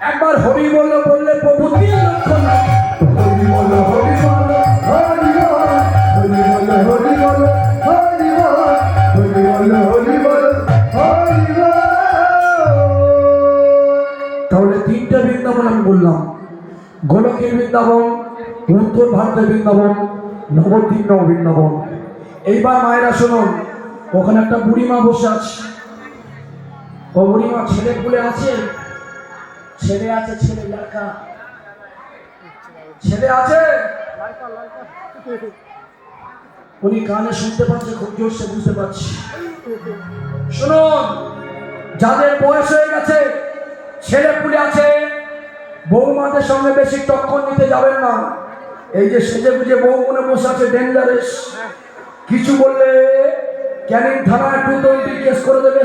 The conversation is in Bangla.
একবার হরি বল বললে প্রভু তিন লক্ষণ হরি বল হরি বল হরি বল হরি বল হরি বল হরি বল হরি বল হরি বল হরি বল। তাহলে তিনটা বৃন্দাবন আমি বললাম, গোলকের বৃন্দাবন, উত্তর ভারতের বৃন্দাবন, নবদ্বীপ বৃন্দাবন। এইবার মায়েরা শুনুন, ওখানে একটা বুড়িমা বসে আছে। ও বুড়িমা ছেলে পুলে আছে, ছেলে আছে, ছেলে লড়কা ছেলে আছে, উনি কানে শুনতে পাচ্ছে, খুব জোরসে বুঝতে পারছি। শুনুন, যাদের বয়স হয়ে গেছে, ছেলে পুলে আছে, বৌমাদের সঙ্গে বেশি টক্কর নিতে যাবেন না। এই যে সেজে বুঝে বউ মনে বসে আছে, ডেঞ্জারাস। কিছু বললে ক্যানিং থানায় 220 কেস করে দেবে।